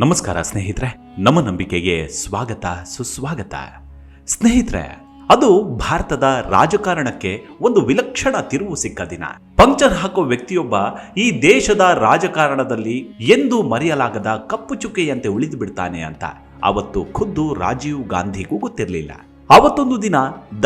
ನಮಸ್ಕಾರ ಸ್ನೇಹಿತರೆ, ನಮ್ಮ ನಂಬಿಕೆಗೆ ಸ್ವಾಗತ ಸುಸ್ವಾಗತ. ಸ್ನೇಹಿತರೆ, ಅದು ಭಾರತದ ರಾಜಕಾರಣಕ್ಕೆ ಒಂದು ವಿಲಕ್ಷಣ ತಿರುವು ಸಿಕ್ಕ ದಿನ. ಪಂಕ್ಚರ್ ಹಾಕೋ ವ್ಯಕ್ತಿಯೊಬ್ಬ ಈ ದೇಶದ ರಾಜಕಾರಣದಲ್ಲಿ ಎಂದೂ ಮರೆಯಲಾಗದ ಕಪ್ಪು ಚುಕ್ಕೆಯಂತೆ ಉಳಿದು ಬಿಡ್ತಾನೆ ಅಂತ ಅವತ್ತು ಖುದ್ದು ರಾಜೀವ್ ಗಾಂಧಿಗೂ ಗೊತ್ತಿರಲಿಲ್ಲ. ಅವತ್ತೊಂದು ದಿನ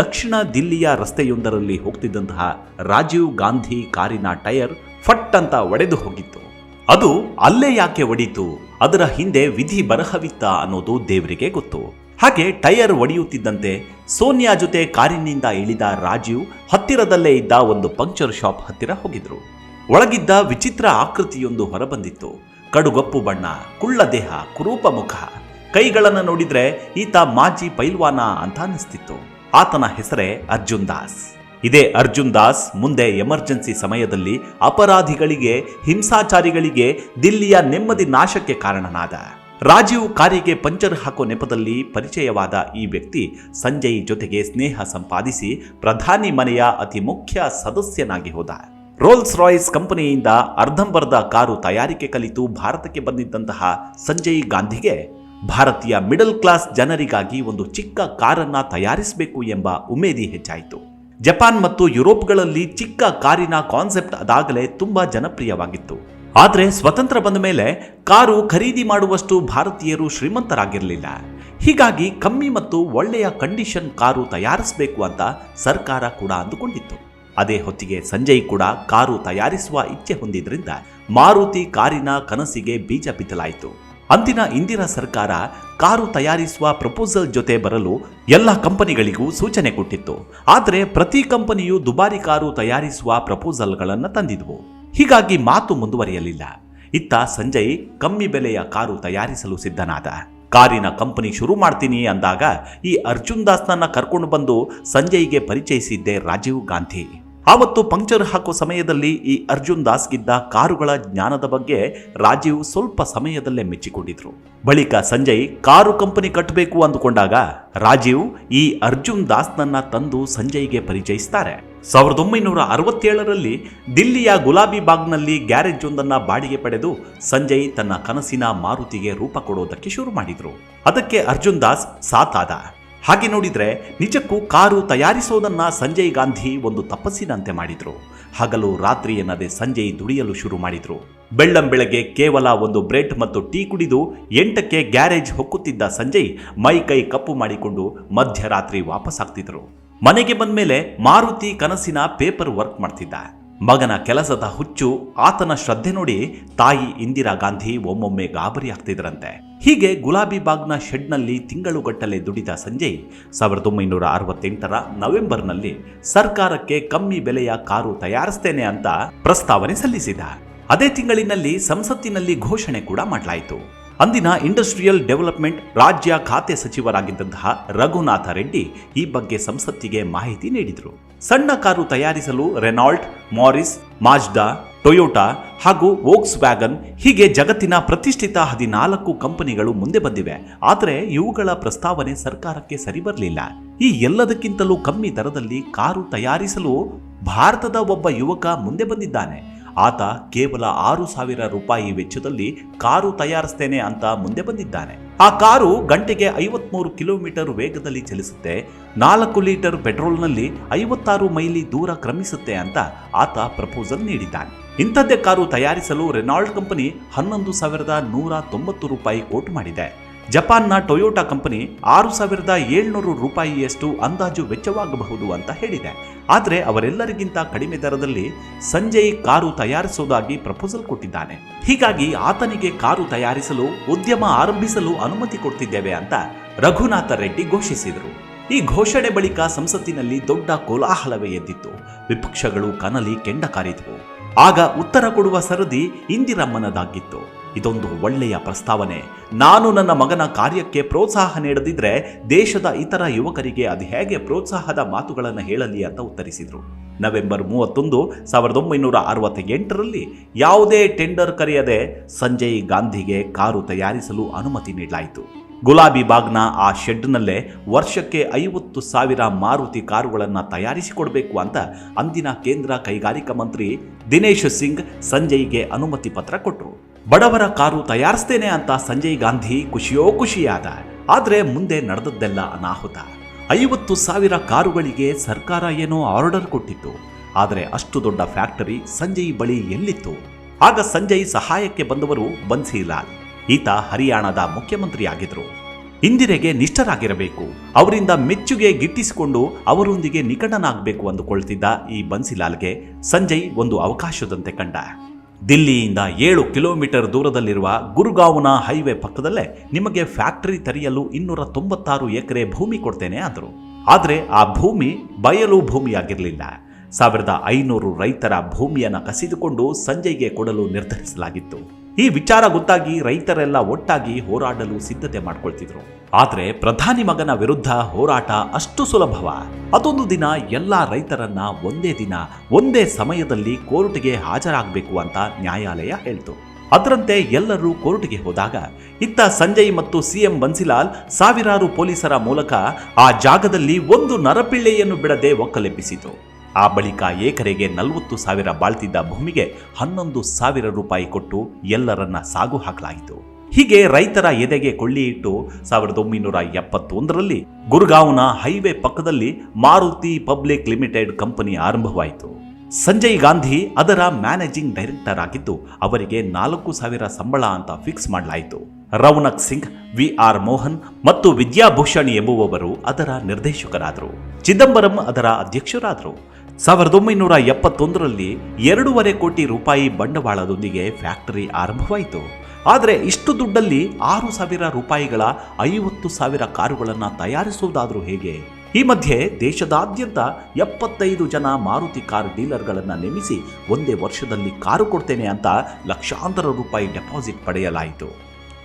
ದಕ್ಷಿಣ ದಿಲ್ಲಿಯ ರಸ್ತೆಯೊಂದರಲ್ಲಿ ಹೋಗ್ತಿದ್ದಂತಹ ರಾಜೀವ್ ಗಾಂಧಿ ಕಾರಿನ ಟೈರ್ ಫಟ್ ಅಂತ ಒಡೆದು ಹೋಗಿತ್ತು. ಅದು ಅಲ್ಲೇ ಯಾಕೆ ಒಡೀತು, ಅದರ ಹಿಂದೆ ವಿಧಿ ಬರಹವಿತ್ತ ಅನ್ನೋದು ದೇವರಿಗೆ ಗೊತ್ತು. ಹಾಗೆ ಟೈರ್ ಒಡೆಯುತ್ತಿದ್ದಂತೆ ಸೋನಿಯಾ ಜೊತೆ ಕಾರಿನಿಂದ ಇಳಿದ ರಾಜೀವ್ ಹತ್ತಿರದಲ್ಲೇ ಇದ್ದ ಒಂದು ಪಂಕ್ಚರ್ ಶಾಪ್ ಹತ್ತಿರ ಹೋಗಿದ್ರು. ಒಳಗಿದ್ದ ವಿಚಿತ್ರ ಆಕೃತಿಯೊಂದು ಹೊರಬಂದಿತ್ತು. ಕಡುಗಪ್ಪು ಬಣ್ಣ, ಕುಳ್ಳ ದೇಹ, ಕುರೂಪ ಮುಖ. ಕೈಗಳನ್ನು ನೋಡಿದ್ರೆ ಈತ ಮಾಜಿ ಪೈಲ್ವಾನ ಅಂತ ಅನಿಸ್ತಿತ್ತು. ಆತನ ಹೆಸರೇ ಅರ್ಜುನ್ ದಾಸ್. ಇದೇ ಅರ್ಜುನ್ ದಾಸ್ ಮುಂದೆ ಎಮರ್ಜೆನ್ಸಿ ಸಮಯದಲ್ಲಿ ಅಪರಾಧಿಗಳಿಗೆ, ಹಿಂಸಾಚಾರಿಗಳಿಗೆ ದಿಲ್ಲಿಯ ನೆಮ್ಮದಿ ನಾಶಕ್ಕೆ ಕಾರಣನಾದ. ರಾಜೀವ್ ಕಾರಿಗೆ ಪಂಚರ್ ಹಾಕೋ ನೆಪದಲ್ಲಿ ಪರಿಚಯವಾದ ಈ ವ್ಯಕ್ತಿ ಸಂಜಯ್ ಜೊತೆಗೆ ಸ್ನೇಹ ಸಂಪಾದಿಸಿ ಪ್ರಧಾನಿ ಮನೆಯ ಅತಿ ಮುಖ್ಯ ಸದಸ್ಯನಾಗಿ ಹೋದ. ರೋಲ್ಸ್ ರಾಯ್ಸ್ ಕಂಪನಿಯಿಂದ ಅರ್ಧಂಬರ್ಧ ಕಾರು ತಯಾರಿಕೆ ಕಲಿತು ಭಾರತಕ್ಕೆ ಬಂದಿದ್ದಂತಹ ಸಂಜಯ್ ಗಾಂಧಿಗೆ ಭಾರತೀಯ ಮಿಡಲ್ ಕ್ಲಾಸ್ ಜನರಿಗಾಗಿ ಒಂದು ಚಿಕ್ಕ ಕಾರನ್ನ ತಯಾರಿಸಬೇಕು ಎಂಬ ಉಮೇದಿ ಹೆಚ್ಚಾಯಿತು. ಜಪಾನ್ ಮತ್ತು ಯುರೋಪ್ಗಳಲ್ಲಿ ಚಿಕ್ಕ ಕಾರಿನ ಕಾನ್ಸೆಪ್ಟ್ ಅದಾಗಲೇ ತುಂಬಾ ಜನಪ್ರಿಯವಾಗಿತ್ತು. ಆದರೆ ಸ್ವತಂತ್ರ ಬಂದ ಮೇಲೆ ಕಾರು ಖರೀದಿ ಮಾಡುವಷ್ಟು ಭಾರತೀಯರು ಶ್ರೀಮಂತರಾಗಿರಲಿಲ್ಲ. ಹೀಗಾಗಿ ಕಮ್ಮಿ ಮತ್ತು ಒಳ್ಳೆಯ ಕಂಡೀಷನ್ ಕಾರು ತಯಾರಿಸಬೇಕು ಅಂತ ಸರ್ಕಾರ ಕೂಡ ಅಂದುಕೊಂಡಿತ್ತು. ಅದೇ ಹೊತ್ತಿಗೆ ಸಂಜಯ್ ಕೂಡ ಕಾರು ತಯಾರಿಸುವ ಇಚ್ಛೆ ಹೊಂದಿದ್ರಿಂದ ಮಾರುತಿ ಕಾರಿನ ಕನಸಿಗೆ ಬೀಜ ಬಿತ್ತಲಾಯಿತು. ಅಂದಿನ ಇಂದಿರಾ ಸರ್ಕಾರ ಕಾರು ತಯಾರಿಸುವ ಪ್ರಪೋಸಲ್ ಜೊತೆ ಬರಲು ಎಲ್ಲ ಕಂಪನಿಗಳಿಗೂ ಸೂಚನೆ ಕೊಟ್ಟಿತ್ತು. ಆದರೆ ಪ್ರತಿ ಕಂಪನಿಯು ದುಬಾರಿ ಕಾರು ತಯಾರಿಸುವ ಪ್ರಪೋಸಲ್ಗಳನ್ನು ತಂದಿದ್ವು. ಹೀಗಾಗಿ ಮಾತು ಮುಂದುವರಿಯಲಿಲ್ಲ. ಇತ್ತ ಸಂಜಯ್ ಕಮ್ಮಿ ಬೆಲೆಯ ಕಾರು ತಯಾರಿಸಲು ಸಿದ್ಧನಾದ. ಕಾರಿನ ಕಂಪನಿ ಶುರು ಮಾಡ್ತೀನಿ ಅಂದಾಗ ಈ ಅರ್ಜುನ್ ದಾಸ್ನನ್ನ ಕರ್ಕೊಂಡು ಬಂದು ಸಂಜಯ್ಗೆ ಪರಿಚಯಿಸಿದ್ದೆ ರಾಜೀವ್ ಗಾಂಧಿ. ಆವತ್ತು ಪಂಕ್ಚರ್ ಹಾಕೋ ಸಮಯದಲ್ಲಿ ಈ ಅರ್ಜುನ್ ದಾಸ್ಗಿದ್ದ ಕಾರುಗಳ ಜ್ಞಾನದ ಬಗ್ಗೆ ರಾಜೀವ್ ಸ್ವಲ್ಪ ಸಮಯದಲ್ಲೇ ಮೆಚ್ಚಿಕೊಂಡಿದ್ರು. ಬಳಿಕ ಸಂಜಯ್ ಕಾರು ಕಂಪನಿ ಕಟ್ಟಬೇಕು ಅಂದುಕೊಂಡಾಗ ರಾಜೀವ್ ಈ ಅರ್ಜುನ್ ದಾಸ್ನನ್ನ ತಂದು ಸಂಜಯ್ಗೆ ಪರಿಚಯಿಸ್ತಾರೆ. 1967ರಲ್ಲಿ ದಿಲ್ಲಿಯ ಗುಲಾಬಿ ಬಾಗ್ನಲ್ಲಿ ಗ್ಯಾರೇಜ್ ಒಂದನ್ನ ಬಾಡಿಗೆ ಪಡೆದು ಸಂಜಯ್ ತನ್ನ ಕನಸಿನ ಮಾರುತಿಗೆ ರೂಪ ಕೊಡೋದಕ್ಕೆ ಶುರು ಮಾಡಿದ್ರು. ಅದಕ್ಕೆ ಅರ್ಜುನ್ ದಾಸ್ ಸಾಥಾದ. ಹಾಗೆ ನೋಡಿದ್ರೆ ನಿಜಕ್ಕೂ ಕಾರು ತಯಾರಿಸೋದನ್ನ ಸಂಜಯ್ ಗಾಂಧಿ ಒಂದು ತಪಸ್ಸಿನಂತೆ ಮಾಡಿದ್ರು. ಹಗಲು ರಾತ್ರಿ ಎನ್ನದೆ ಸಂಜಯ್ ದುಡಿಯಲು ಶುರು ಮಾಡಿದ್ರು. ಬೆಳ್ಳಂಬೆಳಗ್ಗೆ ಕೇವಲ ಒಂದು ಬ್ರೆಡ್ ಮತ್ತು ಟೀ ಕುಡಿದು 8ಕ್ಕೆ ಗ್ಯಾರೇಜ್ ಹೊಕ್ಕುತ್ತಿದ್ದ ಸಂಜಯ್ ಮೈ ಕೈ ಕಪ್ಪು ಮಾಡಿಕೊಂಡು ಮಧ್ಯರಾತ್ರಿ ವಾಪಸ್ ಆಗ್ತಿದ್ರು. ಮನೆಗೆ ಬಂದ ಮೇಲೆ ಮಾರುತಿ ಕನಸಿನ ಪೇಪರ್ ವರ್ಕ್ ಮಾಡ್ತಿದ್ದ. ಮಗನ ಕೆಲಸದ ಹುಚ್ಚು, ಆತನ ಶ್ರದ್ಧೆ ನೋಡಿ ತಾಯಿ ಇಂದಿರಾ ಗಾಂಧಿ ಒಮ್ಮೊಮ್ಮೆ ಗಾಬರಿ ಆಗ್ತಿದ್ರಂತೆ. ಹೀಗೆ ಗುಲಾಬಿ ಬಾಗ್ನ ಶೆಡ್ನಲ್ಲಿ ತಿಂಗಳುಗಟ್ಟಲೆ ದುಡಿದ ಸಂಜಯ್ 1968ರ ನವೆಂಬರ್ನಲ್ಲಿ ಸರ್ಕಾರಕ್ಕೆ ಕಮ್ಮಿ ಬೆಲೆಯ ಕಾರು ತಯಾರಿಸ್ತೇನೆ ಅಂತ ಪ್ರಸ್ತಾವನೆ ಸಲ್ಲಿಸಿದ. ಅದೇ ತಿಂಗಳಿನಲ್ಲಿ ಸಂಸತ್ತಿನಲ್ಲಿ ಘೋಷಣೆ ಕೂಡ ಮಾಡಲಾಯಿತು. ಅಂದಿನ ಇಂಡಸ್ಟ್ರಿಯಲ್ ಡೆವಲಪ್ಮೆಂಟ್ ರಾಜ್ಯ ಖಾತೆ ಸಚಿವರಾಗಿದ್ದಂತಹ ರಘುನಾಥ ರೆಡ್ಡಿ ಈ ಬಗ್ಗೆ ಸಂಸತ್ತಿಗೆ ಮಾಹಿತಿ ನೀಡಿದರು. ಸಣ್ಣ ಕಾರು ತಯಾರಿಸಲು ರೆನಾಲ್ಟ್, ಮಾರಿಸ್, ಮಾಜ್ಡಾ, ಟೊಯೋಟಾ ಹಾಗೂ ವೋಕ್ಸ್ ವ್ಯಾಗನ್ ಹೀಗೆ ಜಗತ್ತಿನ ಪ್ರತಿಷ್ಠಿತ 14 ಕಂಪನಿಗಳು ಮುಂದೆ ಬಂದಿವೆ. ಆದರೆ ಇವುಗಳ ಪ್ರಸ್ತಾವನೆ ಸರ್ಕಾರಕ್ಕೆ ಸರಿ ಬರಲಿಲ್ಲ. ಈ ಎಲ್ಲದಕ್ಕಿಂತಲೂ ಕಮ್ಮಿ ದರದಲ್ಲಿ ಕಾರು ತಯಾರಿಸಲು ಭಾರತದ ಒಬ್ಬ ಯುವಕ ಮುಂದೆ ಬಂದಿದ್ದಾನೆ. ಆತ ಕೇವಲ 6,000 ರೂಪಾಯಿ ವೆಚ್ಚದಲ್ಲಿ ಕಾರು ತಯಾರಿಸ್ತೇನೆ ಅಂತ ಮುಂದೆ ಬಂದಿದ್ದಾನೆ. ಆ ಕಾರು ಗಂಟೆಗೆ 53 ಕಿಲೋಮೀಟರ್ ವೇಗದಲ್ಲಿ ಚಲಿಸುತ್ತೆ, 4 ಲೀಟರ್ ಪೆಟ್ರೋಲ್ನಲ್ಲಿ 56 ಮೈಲಿ ದೂರ ಕ್ರಮಿಸುತ್ತೆ ಅಂತ ಆತ ಪ್ರಪೋಸಲ್ ನೀಡಿದ್ದಾನೆ. ಇಂಥದ್ದೇ ಕಾರು ತಯಾರಿಸಲು ರೆನಾಲ್ಟ್ ಕಂಪನಿ 11,190 ರೂಪಾಯಿ ಕೋಟ್ ಮಾಡಿದೆ. ಜಪಾನ್ನ ಟೊಯೋಟಾ ಕಂಪನಿ 6,700 ರೂಪಾಯಿಯಷ್ಟು ಅಂದಾಜು ವೆಚ್ಚವಾಗಬಹುದು ಅಂತ ಹೇಳಿದೆ. ಆದರೆ ಅವರೆಲ್ಲರಿಗಿಂತ ಕಡಿಮೆ ದರದಲ್ಲಿ ಸಂಜಯ್ ಕಾರು ತಯಾರಿಸುವುದಾಗಿ ಪ್ರಪೋಸಲ್ ಕೊಟ್ಟಿದ್ದಾನೆ. ಹೀಗಾಗಿ ಆತನಿಗೆ ಕಾರು ತಯಾರಿಸಲು ಉದ್ಯಮ ಆರಂಭಿಸಲು ಅನುಮತಿ ಕೊಡ್ತಿದ್ದೇವೆ ಅಂತ ರಘುನಾಥ ರೆಡ್ಡಿ ಘೋಷಿಸಿದರು. ಈ ಘೋಷಣೆ ಬಳಿಕ ಸಂಸತ್ತಿನಲ್ಲಿ ದೊಡ್ಡ ಕೋಲಾಹಲವೇ ಎದ್ದಿತ್ತು. ವಿಪಕ್ಷಗಳು ಕನಲಿ ಕೆಂಡ ಕಾರಿದವು. ಆಗ ಉತ್ತರ ಕೊಡುವ ಸರದಿ ಇಂದಿರಮ್ಮನದಾಗಿತ್ತು. ಇದೊಂದು ಒಳ್ಳೆಯ ಪ್ರಸ್ತಾವನೆ, ನಾನು ನನ್ನ ಮಗನ ಕಾರ್ಯಕ್ಕೆ ಪ್ರೋತ್ಸಾಹ ನೀಡದಿದ್ರೆ ದೇಶದ ಇತರ ಯುವಕರಿಗೆ ಅದು ಹೇಗೆ ಪ್ರೋತ್ಸಾಹದ ಮಾತುಗಳನ್ನು ಹೇಳಲಿ ಅಂತ ಉತ್ತರಿಸಿದರು. ನವೆಂಬರ್ 31, 1968ರಲ್ಲಿ ಯಾವುದೇ ಟೆಂಡರ್ ಕರೆಯದೆ ಸಂಜಯ್ ಗಾಂಧಿಗೆ ಕಾರು ತಯಾರಿಸಲು ಅನುಮತಿ ನೀಡಲಾಯಿತು. ಗುಲಾಬಿ ಬಾಗ್ನ ಆ ಶೆಡ್ನಲ್ಲೇ ವರ್ಷಕ್ಕೆ 50,000 ಮಾರುತಿ ಕಾರುಗಳನ್ನು ತಯಾರಿಸಿಕೊಡಬೇಕು ಅಂತ ಅಂದಿನ ಕೇಂದ್ರ ಕೈಗಾರಿಕಾ ಮಂತ್ರಿ ದಿನೇಶ್ ಸಿಂಗ್ ಸಂಜಯ್ಗೆ ಅನುಮತಿ ಪತ್ರ ಕೊಟ್ಟರು. ಬಡವರ ಕಾರು ತಯಾರಿಸ್ತೇನೆ ಅಂತ ಸಂಜಯ್ ಗಾಂಧಿ ಖುಷಿಯೋ ಖುಷಿಯಾದ. ಆದ್ರೆ ಮುಂದೆ ನಡೆದದ್ದೆಲ್ಲ ಅನಾಹುತ. 50,000 ಕಾರುಗಳಿಗೆ ಸರ್ಕಾರ ಏನೋ ಆರ್ಡರ್ ಕೊಟ್ಟಿತ್ತು. ಆದರೆ ಅಷ್ಟು ದೊಡ್ಡ ಫ್ಯಾಕ್ಟರಿ ಸಂಜಯ್ ಬಳಿ ಎಲ್ಲಿತ್ತು? ಆಗ ಸಂಜಯ್ ಸಹಾಯಕ್ಕೆ ಬಂದವರು ಬನ್ಸಿಲಾಲ್. ಈತ ಹರಿಯಾಣದ ಮುಖ್ಯಮಂತ್ರಿ ಆಗಿದ್ರು. ಇಂದಿರೆಗೆ ನಿಷ್ಠರಾಗಿರಬೇಕು, ಅವರಿಂದ ಮೆಚ್ಚುಗೆ ಗಿಟ್ಟಿಸಿಕೊಂಡು ಅವರೊಂದಿಗೆ ನಿಕಟನಾಗಬೇಕು ಅಂದುಕೊಳ್ತಿದ್ದ ಈ ಬನ್ಸಿಲಾಲ್ಗೆ ಸಂಜಯ್ ಒಂದು ಅವಕಾಶದಂತೆ ಕಂಡ. ದಿಲ್ಲಿಯಿಂದ 7 ಕಿಲೋಮೀಟರ್ ದೂರದಲ್ಲಿರುವ ಗುರುಗಾವ್ನ ಹೈವೇ ಪಕ್ಕದಲ್ಲೇ ನಿಮಗೆ ಫ್ಯಾಕ್ಟರಿ ತೆರೆಯಲು 296 ಎಕರೆ ಭೂಮಿ ಕೊಡ್ತೇನೆ ಅಂದರು. ಆದರೆ ಆ ಭೂಮಿ ಬಯಲು ಭೂಮಿಯಾಗಿರಲಿಲ್ಲ. 1500 ರೈತರ ಭೂಮಿಯನ್ನು ಕಸಿದುಕೊಂಡು ಸಂಜಯ್ಗೆ ಕೊಡಲು ನಿರ್ಧರಿಸಲಾಗಿತ್ತು. ಈ ವಿಚಾರ ಗೊತ್ತಾಗಿ ರೈತರೆಲ್ಲ ಒಟ್ಟಾಗಿ ಹೋರಾಡಲು ಸಿದ್ಧತೆ ಮಾಡಿಕೊಳ್ತಿದ್ರು. ಆದರೆ ಪ್ರಧಾನಿ ಮಗನ ವಿರುದ್ಧ ಹೋರಾಟ ಅಷ್ಟು ಸುಲಭವ? ಅದೊಂದು ದಿನ ಎಲ್ಲ ರೈತರನ್ನ ಒಂದೇ ದಿನ ಒಂದೇ ಸಮಯದಲ್ಲಿ ಕೋರ್ಟ್ಗೆ ಹಾಜರಾಗಬೇಕು ಅಂತ ನ್ಯಾಯಾಲಯ ಹೇಳ್ತು. ಅದರಂತೆ ಎಲ್ಲರೂ ಕೋರ್ಟ್ಗೆ ಹೋದಾಗ ಇತ್ತ ಸಂಜಯ್ ಮತ್ತು ಸಿಎಂ ಬನ್ಸಿಲಾಲ್ ಸಾವಿರಾರು ಪೊಲೀಸರ ಮೂಲಕ ಆ ಜಾಗದಲ್ಲಿ ಒಂದು ನರಪಿಳ್ಳೆಯನ್ನು ಬಿಡದೆ ಒಕ್ಕಲೆಬ್ಬಿಸಿತು. ಆ ಬಳಿಕ ಎಕರೆಗೆ 40,000 ಬಾಳ್ತಿದ್ದ ಭೂಮಿಗೆ 11,000 ರೂಪಾಯಿ ಕೊಟ್ಟು ಎಲ್ಲರನ್ನ ಸಾಗು ಹಾಕಲಾಯಿತು. ಹೀಗೆ ರೈತರ ಎದೆಗೆ ಕೊಳ್ಳಿ ಇಟ್ಟು 1971ರಲ್ಲಿ ಗುರುಗಾವ್ನ ಹೈವೇ ಪಕ್ಕದಲ್ಲಿ ಮಾರುತಿ ಪಬ್ಲಿಕ್ ಲಿಮಿಟೆಡ್ ಕಂಪನಿ ಆರಂಭವಾಯಿತು. ಸಂಜಯ್ ಗಾಂಧಿ ಅದರ ಮ್ಯಾನೇಜಿಂಗ್ ಡೈರೆಕ್ಟರ್ ಆಗಿದ್ದು ಅವರಿಗೆ 4,000 ಸಂಬಳ ಅಂತ ಫಿಕ್ಸ್ ಮಾಡಲಾಯಿತು. ರೌನಕ್ ಸಿಂಗ್, ವಿ.ಆರ್. ಮೋಹನ್ ಮತ್ತು ವಿದ್ಯಾಭೂಷಣ್ ಎಂಬುವವರು ಅದರ ನಿರ್ದೇಶಕರಾದರು. ಚಿದಂಬರಂ ಅದರ ಅಧ್ಯಕ್ಷರಾದರು. 1971ರಲ್ಲಿ 2.5 ಕೋಟಿ ರೂಪಾಯಿ ಬಂಡವಾಳದೊಂದಿಗೆ ಫ್ಯಾಕ್ಟರಿ ಆರಂಭವಾಯಿತು. ಆದರೆ ಇಷ್ಟು ದುಡ್ಡಲ್ಲಿ 6,000 ರೂಪಾಯಿಗಳ 50,000 ಕಾರುಗಳನ್ನು ತಯಾರಿಸುವುದಾದರೂ ಹೇಗೆ? ಈ ಮಧ್ಯೆ ದೇಶದಾದ್ಯಂತ 75 ಜನ ಮಾರುತಿ ಕಾರ್ ಡೀಲರ್ಗಳನ್ನು ನೇಮಿಸಿ ಒಂದೇ ವರ್ಷದಲ್ಲಿ ಕಾರು ಕೊಡ್ತೇನೆ ಅಂತ ಲಕ್ಷಾಂತರ ರೂಪಾಯಿ ಡೆಪಾಸಿಟ್ ಪಡೆಯಲಾಯಿತು.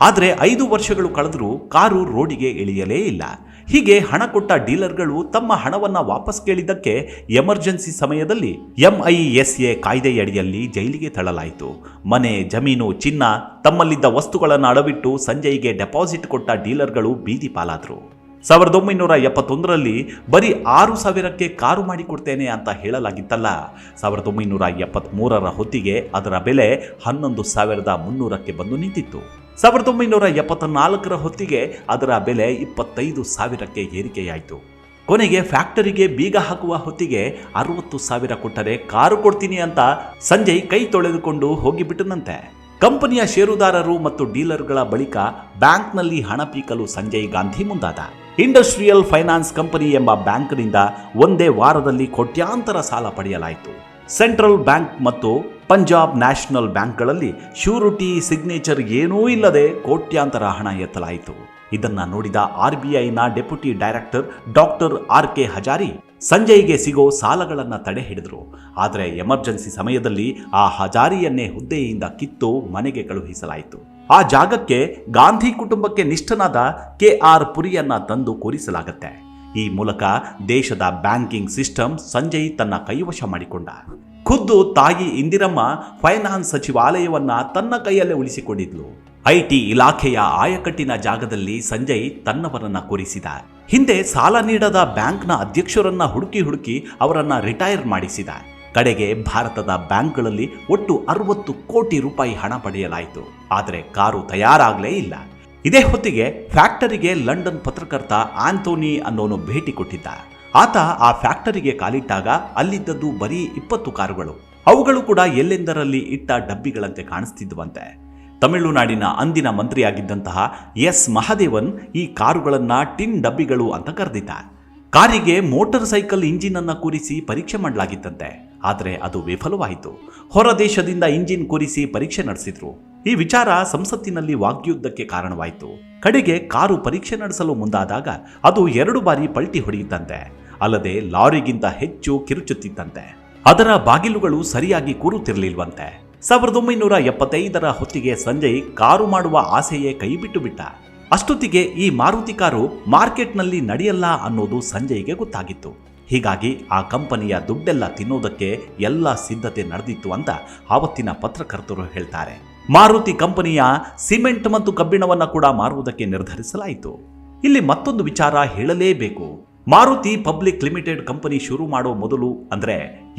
ಆದರೆ 5 ವರ್ಷಗಳು ಕಳೆದರೂ ಕಾರು ರೋಡಿಗೆ ಇಳಿಯಲೇ ಇಲ್ಲ. ಹೀಗೆ ಹಣ ಕೊಟ್ಟ ಡೀಲರ್ಗಳು ತಮ್ಮ ಹಣವನ್ನು ವಾಪಸ್ ಕೇಳಿದ್ದಕ್ಕೆ ಎಮರ್ಜೆನ್ಸಿ ಸಮಯದಲ್ಲಿ MISA ಕಾಯ್ದೆಯಡಿಯಲ್ಲಿ ಜೈಲಿಗೆ ತಳ್ಳಲಾಯಿತು. ಮನೆ, ಜಮೀನು, ಚಿನ್ನ, ತಮ್ಮಲ್ಲಿದ್ದ ವಸ್ತುಗಳನ್ನು ಅಡವಿಟ್ಟು ಸಂಜಯ್ಗೆ ಡೆಪಾಸಿಟ್ ಕೊಟ್ಟ ಡೀಲರ್ಗಳು ಬೀದಿ ಪಾಲಾದರು. 1971ರಲ್ಲಿ ಬರೀ 6,000ಕ್ಕೆ ಕಾರು ಮಾಡಿಕೊಡ್ತೇನೆ ಅಂತ ಹೇಳಲಾಗಿತ್ತಲ್ಲ, 1973ರ ಹೊತ್ತಿಗೆ ಅದರ ಬೆಲೆ 11,300ಕ್ಕೆ ಬಂದು ನಿಂತಿತ್ತು. 1974ರ ಹೊತ್ತಿಗೆ ಅದರ ಬೆಲೆ 25,000ಕ್ಕೆ ಏರಿಕೆಯಾಯಿತು. ಕೊನೆಗೆ ಫ್ಯಾಕ್ಟರಿಗೆ ಬೀಗ ಹಾಕುವ ಹೊತ್ತಿಗೆ 60,000 ಕೊಟ್ಟರೆ ಕಾರು ಕೊಡ್ತೀನಿ ಅಂತ ಸಂಜಯ್ ಕೈ ತೊಳೆದುಕೊಂಡು ಹೋಗಿಬಿಟ್ಟನಂತೆ. ಕಂಪನಿಯ ಷೇರುದಾರರು ಮತ್ತು ಡೀಲರ್ಗಳ ಬಳಿಕ ಬ್ಯಾಂಕ್ನಲ್ಲಿ ಹಣ ಪೀಕಲು ಸಂಜಯ್ ಗಾಂಧಿ ಮುಂದಾದ. ಇಂಡಸ್ಟ್ರಿಯಲ್ ಫೈನಾನ್ಸ್ ಕಂಪನಿ ಎಂಬ ಬ್ಯಾಂಕ್ನಿಂದ ಒಂದೇ ವಾರದಲ್ಲಿ ಕೋಟ್ಯಾಂತರ ಸಾಲ ಪಡೆಯಲಾಯಿತು. ಸೆಂಟ್ರಲ್ ಬ್ಯಾಂಕ್ ಮತ್ತು ಪಂಜಾಬ್ ನ್ಯಾಷನಲ್ ಬ್ಯಾಂಕ್ಗಳಲ್ಲಿ ಶ್ಯೂರಿಟಿ, ಸಿಗ್ನೇಚರ್ ಏನೂ ಇಲ್ಲದೆ ಕೋಟ್ಯಾಂತರ ಹಣ ಎತ್ತಲಾಯಿತು. ಇದನ್ನ ನೋಡಿದ RBIನ deputy director doctor R.K. Hazari ಸಂಜಯ್ಗೆ ಸಿಗೋ ಸಾಲಗಳನ್ನು ತಡೆ ಹಿಡಿದ್ರು. ಆದರೆ ಎಮರ್ಜೆನ್ಸಿ ಸಮಯದಲ್ಲಿ ಆ ಹಜಾರಿಯನ್ನೇ ಹುದ್ದೆಯಿಂದ ಕಿತ್ತು ಮನೆಗೆ ಕಳುಹಿಸಲಾಯಿತು. ಆ ಜಾಗಕ್ಕೆ ಗಾಂಧಿ ಕುಟುಂಬಕ್ಕೆ ನಿಷ್ಠನಾದ KR ಪುರಿಯನ್ನ ತಂದು ಕೂರಿಸಲಾಗತ್ತೆ. ಈ ಮೂಲಕ ದೇಶದ ಬ್ಯಾಂಕಿಂಗ್ ಸಿಸ್ಟಮ್ ಸಂಜಯ್ ತನ್ನ ಕೈವಶ ಮಾಡಿಕೊಂಡ. ಖುದ್ದು ತಾಯಿ ಇಂದಿರಮ್ಮ ಫೈನಾನ್ಸ್ ಸಚಿವಾಲಯವನ್ನ ತನ್ನ ಕೈಯಲ್ಲೇ ಉಳಿಸಿಕೊಂಡಿದ್ಲು. IT ಇಲಾಖೆಯ ಆಯಕಟ್ಟಿನ ಜಾಗದಲ್ಲಿ ಸಂಜಯ್ ತನ್ನವರನ್ನ ಕೂರಿಸಿದ. ಹಿಂದೆ ಸಾಲ ನೀಡದ ಬ್ಯಾಂಕ್ನ ಅಧ್ಯಕ್ಷರನ್ನ ಹುಡುಕಿ ಅವರನ್ನ ರಿಟೈರ್ ಮಾಡಿಸಿದ. ಕಡೆಗೆ ಭಾರತದ ಬ್ಯಾಂಕ್ಗಳಲ್ಲಿ ಒಟ್ಟು 60 ಕೋಟಿ ರೂಪಾಯಿ ಹಣ ಪಡೆಯಲಾಯಿತು. ಆದರೆ ಕಾರು ತಯಾರಾಗಲೇ ಇಲ್ಲ. ಇದೇ ಹೊತ್ತಿಗೆ ಫ್ಯಾಕ್ಟರಿಗೆ ಲಂಡನ್ ಪತ್ರಕರ್ತ ಆಂಥೋನಿ ಅನ್ನೋನು ಭೇಟಿ ಕೊಟ್ಟಿದ್ದ. ಆತ ಆ ಫ್ಯಾಕ್ಟರಿಗೆ ಕಾಲಿಟ್ಟಾಗ ಅಲ್ಲಿದ್ದದ್ದು ಬರೀ 20 ಕಾರುಗಳು. ಅವುಗಳು ಕೂಡ ಎಲ್ಲೆಂದರಲ್ಲಿ ಇಟ್ಟ ಡಬ್ಬಿಗಳಂತೆ ಕಾಣಿಸ್ತಿದ್ವಂತೆ. ತಮಿಳುನಾಡಿನ ಅಂದಿನ ಮಂತ್ರಿಯಾಗಿದ್ದಂತಹ S. ಮಹದೇವನ್ ಈ ಕಾರುಗಳನ್ನ ಟಿನ್ ಡಬ್ಬಿಗಳು ಅಂತ ಕರೆದಿದ್ದ. ಕಾರಿಗೆ ಮೋಟಾರ್ ಸೈಕಲ್ ಇಂಜಿನ್ ಅನ್ನ ಕೂರಿಸಿ ಪರೀಕ್ಷೆ ಮಾಡಲಾಗಿತ್ತಂತೆ. ಆದರೆ ಅದು ವಿಫಲವಾಯಿತು. ಹೊರ ದೇಶದಿಂದ ಇಂಜಿನ್ ಕೂರಿಸಿ ಪರೀಕ್ಷೆ ನಡೆಸಿದ್ರು. ಈ ವಿಚಾರ ಸಂಸತ್ತಿನಲ್ಲಿ ವಾಗ್ಯುದ್ಧಕ್ಕೆ ಕಾರಣವಾಯಿತು. ಕಡೆಗೆ ಕಾರು ಪರೀಕ್ಷೆ ನಡೆಸಲು ಮುಂದಾದಾಗ ಅದು 2 ಬಾರಿ ಪಲ್ಟಿ ಹೊಡೆಯಿತಂತೆ. ಅಲ್ಲದೆ ಲಾರಿಗಿಂತ ಹೆಚ್ಚು ಕಿರುಚುತ್ತಿತ್ತಂತೆ. ಅದರ ಬಾಗಿಲುಗಳು ಸರಿಯಾಗಿ ಕೂರುತ್ತಿರಲಿಲ್ವಂತೆ. 1975ರ ಹೊತ್ತಿಗೆ ಸಂಜಯ್ ಕಾರು ಮಾಡುವ ಆಸೆಯೇ ಕೈಬಿಟ್ಟು ಬಿಟ್ಟ. ಅಷ್ಟೊತ್ತಿಗೆ ಈ ಮಾರುತಿ ಕಾರು ಮಾರ್ಕೆಟ್ನಲ್ಲಿ ನಡೆಯಲ್ಲ ಅನ್ನೋದು ಸಂಜಯ್ಗೆ ಗೊತ್ತಾಗಿತ್ತು. ಹೀಗಾಗಿ ಆ ಕಂಪನಿಯ ದುಡ್ಡೆಲ್ಲ ತಿನ್ನೋದಕ್ಕೆ ಎಲ್ಲ ಸಿದ್ಧತೆ ನಡೆದಿತ್ತು ಅಂತ ಆವತ್ತಿನ ಪತ್ರಕರ್ತರು ಹೇಳ್ತಾರೆ. ಮಾರುತಿ ಕಂಪನಿಯ ಸಿಮೆಂಟ್ ಮತ್ತು ಕಬ್ಬಿಣವನ್ನ ಕೂಡ ಮಾರುವುದಕ್ಕೆ ನಿರ್ಧರಿಸಲಾಯಿತು. ಇಲ್ಲಿ ಮತ್ತೊಂದು ವಿಚಾರ ಹೇಳಲೇಬೇಕು. ಮಾರುತಿ ಪಬ್ಲಿಕ್ ಲಿಮಿಟೆಡ್ ಕಂಪನಿ ಶುರು ಮಾಡೋ ಮೊದಲು ಅಂದ್ರೆ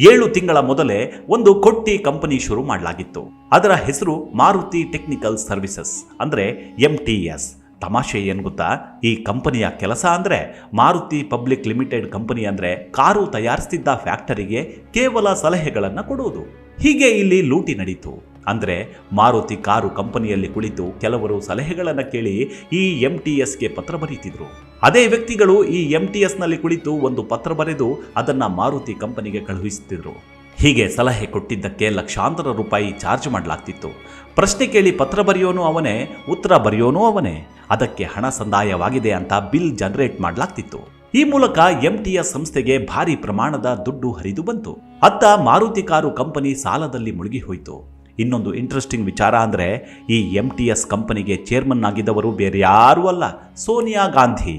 7 ತಿಂಗಳ ಮೊದಲೇ ಒಂದು ಕೊಟ್ಟಿ ಕಂಪನಿ ಶುರು ಮಾಡಲಾಗಿತ್ತು. ಅದರ ಹೆಸರು ಮಾರುತಿ ಟೆಕ್ನಿಕಲ್ ಸರ್ವಿಸಸ್ ಅಂದ್ರೆ MTS. ತಮಾಷೆ ಏನ್ ಗೊತ್ತಾ, ಈ ಕಂಪನಿಯ ಕೆಲಸ ಅಂದ್ರೆ ಮಾರುತಿ ಪಬ್ಲಿಕ್ ಲಿಮಿಟೆಡ್ ಕಂಪನಿ ಅಂದ್ರೆ ಕಾರು ತಯಾರಿಸ್ತಿದ್ದ ಫ್ಯಾಕ್ಟರಿಗೆ ಕೇವಲ ಸಲಹೆಗಳನ್ನು ಕೊಡುವುದು. ಹೀಗೆ ಇಲ್ಲಿ ಲೂಟಿ ನಡೀತು. ಅಂದ್ರೆ ಮಾರುತಿ ಕಾರು ಕಂಪನಿಯಲ್ಲಿ ಕುಳಿತು ಕೆಲವರು ಸಲಹೆಗಳನ್ನು ಕೇಳಿ ಈ MTSಗೆ ಪತ್ರ ಬರೀತಿದ್ರು. ಅದೇ ವ್ಯಕ್ತಿಗಳು ಈ MTSನಲ್ಲಿ ಕುಳಿತು ಒಂದು ಪತ್ರ ಬರೆದು ಅದನ್ನ ಮಾರುತಿ ಕಂಪನಿಗೆ ಕಳುಹಿಸುತ್ತಿದ್ರು. ಹೀಗೆ ಸಲಹೆ ಕೊಟ್ಟಿದ್ದಕ್ಕೆ ಲಕ್ಷಾಂತರ ರೂಪಾಯಿ ಚಾರ್ಜ್ ಮಾಡಲಾಗ್ತಿತ್ತು. ಪ್ರಶ್ನೆ ಕೇಳಿ ಪತ್ರ ಬರೆಯೋನು ಅವನೇ, ಉತ್ತರ ಬರೆಯೋನು ಅವನೇ. ಅದಕ್ಕೆ ಹಣ ಸಂದಾಯವಾಗಿದೆ ಅಂತ ಬಿಲ್ ಜನರೇಟ್ ಮಾಡಲಾಗ್ತಿತ್ತು. ಈ ಮೂಲಕ MTS ಸಂಸ್ಥೆಗೆ ಭಾರಿ ಪ್ರಮಾಣದ ದುಡ್ಡು ಹರಿದು ಬಂತು. ಅತ್ತ ಮಾರುತಿ ಕಾರು ಕಂಪನಿ ಸಾಲದಲ್ಲಿ ಮುಳುಗಿ ಹೋಯಿತು. ಇನ್ನೊಂದು ಇಂಟ್ರೆಸ್ಟಿಂಗ್ ವಿಚಾರ ಅಂದ್ರೆ ಈ MTS ಕಂಪನಿಗೆ ಚೇರ್ಮನ್ ಆಗಿದ್ದವರು ಬೇರೆ ಯಾರೂ ಅಲ್ಲ, ಸೋನಿಯಾ ಗಾಂಧಿ.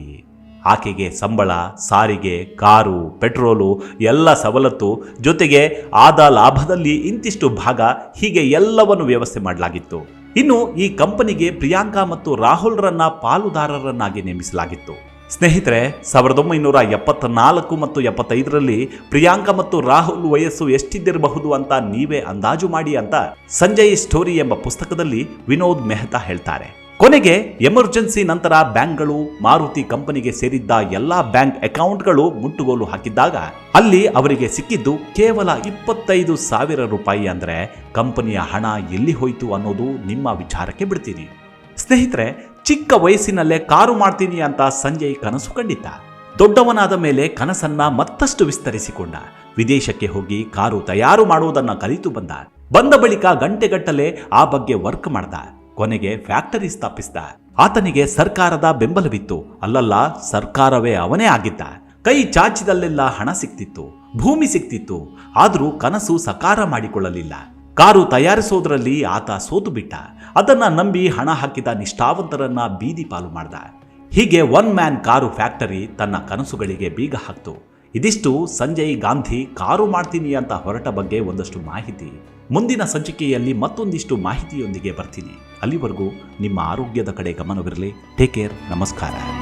ಆಕೆಗೆ ಸಂಬಳ, ಸಾರಿಗೆ, ಕಾರು, ಪೆಟ್ರೋಲು ಎಲ್ಲ ಸವಲತ್ತು, ಜೊತೆಗೆ ಆದ ಲಾಭದಲ್ಲಿ ಇಂತಿಷ್ಟು ಭಾಗ, ಹೀಗೆ ಎಲ್ಲವನ್ನು ವ್ಯವಸ್ಥೆ ಮಾಡಲಾಗಿತ್ತು. ಇನ್ನು ಈ ಕಂಪನಿಗೆ ಪ್ರಿಯಾಂಕಾ ಮತ್ತು ರಾಹುಲ್ರನ್ನ ಪಾಲುದಾರರನ್ನಾಗಿ ನೇಮಿಸಲಾಗಿತ್ತು. ಸ್ನೇಹಿತರೆ, 1974 ಮತ್ತು 75ರಲ್ಲಿ ಪ್ರಿಯಾಂಕಾ ಮತ್ತು ರಾಹುಲ್ ವಯಸ್ಸು ಎಷ್ಟಿದ್ದಿರಬಹುದು ಅಂತ ನೀವೇ ಅಂದಾಜು ಮಾಡಿ ಅಂತ ಸಂಜಯ್ ಸ್ಟೋರಿ ಎಂಬ ಪುಸ್ತಕದಲ್ಲಿ ವಿನೋದ್ ಮೆಹ್ತಾ ಹೇಳ್ತಾರೆ. ಕೊನೆಗೆ ಎಮರ್ಜೆನ್ಸಿ ನಂತರ ಬ್ಯಾಂಕ್ಗಳು ಮಾರುತಿ ಕಂಪನಿಗೆ ಸೇರಿದ್ದ ಎಲ್ಲಾ ಬ್ಯಾಂಕ್ ಅಕೌಂಟ್ಗಳು ಮುಟ್ಟುಗೋಲು ಹಾಕಿದ್ದಾಗ ಅಲ್ಲಿ ಅವರಿಗೆ ಸಿಕ್ಕಿದ್ದು ಕೇವಲ 25,000 ರೂಪಾಯಿ. ಅಂದ್ರೆ ಕಂಪನಿಯ ಹಣ ಎಲ್ಲಿ ಹೋಯಿತು ಅನ್ನೋದು ನಿಮ್ಮ ವಿಚಾರಕ್ಕೆ ಬಿಡ್ತೀನಿ. ಸ್ನೇಹಿತರೆ, ಚಿಕ್ಕ ವಯಸ್ಸಿನಲ್ಲೇ ಕಾರು ಮಾಡ್ತೀನಿ ಅಂತ ಸಂಜಯ್ ಕನಸು ಕಂಡಿದ್ದ. ದೊಡ್ಡವನಾದ ಮೇಲೆ ಕನಸನ್ನ ಮತ್ತಷ್ಟು ವಿಸ್ತರಿಸಿಕೊಂಡ. ವಿದೇಶಕ್ಕೆ ಹೋಗಿ ಕಾರು ತಯಾರು ಮಾಡುವುದನ್ನ ಕಲಿತು ಬಂದ ಬಳಿಕ ಗಂಟೆಗಟ್ಟಲೆ ಆ ಬಗ್ಗೆ ವರ್ಕ್ ಮಾಡ್ದ. ಕೊನೆಗೆ ಫ್ಯಾಕ್ಟರಿ ಸ್ಥಾಪಿಸಿದ. ಆತನಿಗೆ ಸರ್ಕಾರದ ಬೆಂಬಲವಿತ್ತು. ಅಲ್ಲಲ್ಲ, ಸರ್ಕಾರವೇ ಅವನೇ ಆಗಿದ್ದ. ಕೈ ಚಾಚಿದಲ್ಲೆಲ್ಲ ಹಣ ಸಿಕ್ತಿತ್ತು, ಭೂಮಿ ಸಿಕ್ತಿತ್ತು. ಆದರೂ ಕನಸು ಸಕಾರ ಮಾಡಿಕೊಳ್ಳಲಿಲ್ಲ. ಕಾರು ತಯಾರಿಸೋದ್ರಲ್ಲಿ ಆತ ಸೋತು ಬಿಟ್ಟ. ಅದನ್ನ ನಂಬಿ ಹಣ ಹಾಕಿದ ನಿಷ್ಠಾವಂತರನ್ನ ಬೀದಿ ಪಾಲು ಮಾಡ್ದ. ಹೀಗೆ ಒನ್ ಮ್ಯಾನ್ ಕಾರು ಫ್ಯಾಕ್ಟರಿ ತನ್ನ ಕನಸುಗಳಿಗೆ ಬೀಗ ಹಾಕ್ತು. ಇದಿಷ್ಟು ಸಂಜಯ್ ಗಾಂಧಿ ಕಾರು ಮಾಡ್ತೀನಿ ಅಂತ ಹೊರಟ ಬಗ್ಗೆ ಒಂದಷ್ಟು ಮಾಹಿತಿ. ಮುಂದಿನ ಸಂಚಿಕೆಯಲ್ಲಿ ಮತ್ತೊಂದಿಷ್ಟು ಮಾಹಿತಿಯೊಂದಿಗೆ ಬರ್ತೀನಿ. ಅಲ್ಲಿವರೆಗೂ ನಿಮ್ಮ ಆರೋಗ್ಯದ ಕಡೆ ಗಮನವಿರಲಿ. Take care. ನಮಸ್ಕಾರ.